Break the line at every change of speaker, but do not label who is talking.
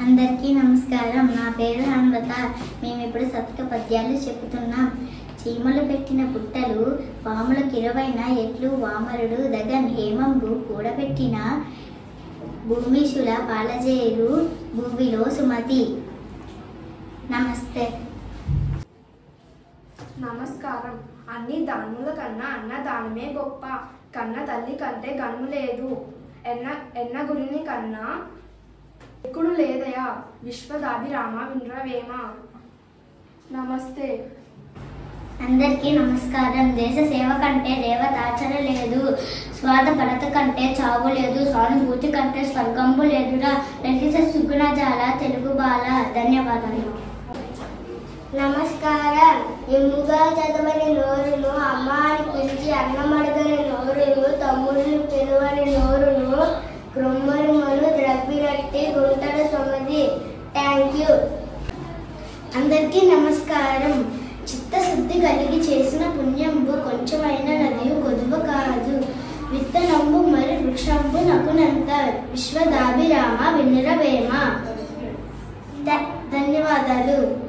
అందరికీ నమస్కారం. నా పేరు హన్వత. మేము ఇప్పుడు శతక పద్యాలు చెప్పుతున్నాం. చీమలు పెట్టిన పుట్టలు పాముల కిరవైన ఎట్లు వామరుడు దగన్ హేమంబు కూడబెట్టిన భూమిశుల పాలజేరు భూమిలో సుమతి. నమస్తే.
నమస్కారం. అన్ని దానముల కన్నా అన్నదానమే గొప్ప. కన్న తల్లి కంటే గనుము లేదు. ఎన్న గురిని కన్నా ఎక్కుడు లేదయా. విశ్వదాభిరామ వినరవేమ. నమస్తే.
అందరికీ నమస్కారం. దేశ సేవ కంటే దేవతాచర లేదు. స్వార్థపరత కంటే చావు లేదు. సానుభూతి కంటే స్వర్గంబు లేదురా. లలిత సుగుణజాల తెలుగు బాల. ధన్యవాదాలు.
నమస్కారం. ఇమ్ముగా చదవని నోరును, అమ్మ అని పిలిచి అన్నమడగని నోరును, తమ్ముడిని పిలువని నోరును, క్రొమ్మను మను ద్రవ్విరట్టి గుంటల సొమది. Thank you.
అందరికీ నమస్కారం. చిత్తశుద్ధి కలిగి చేసిన పుణ్యంబు కొంచెమైన నదియు కొదువ కాదు. విత్తనంబు మరి వృక్షంబు నకునంత. విశ్వదాభిరామ వినరవేమ. ధన్యవాదాలు.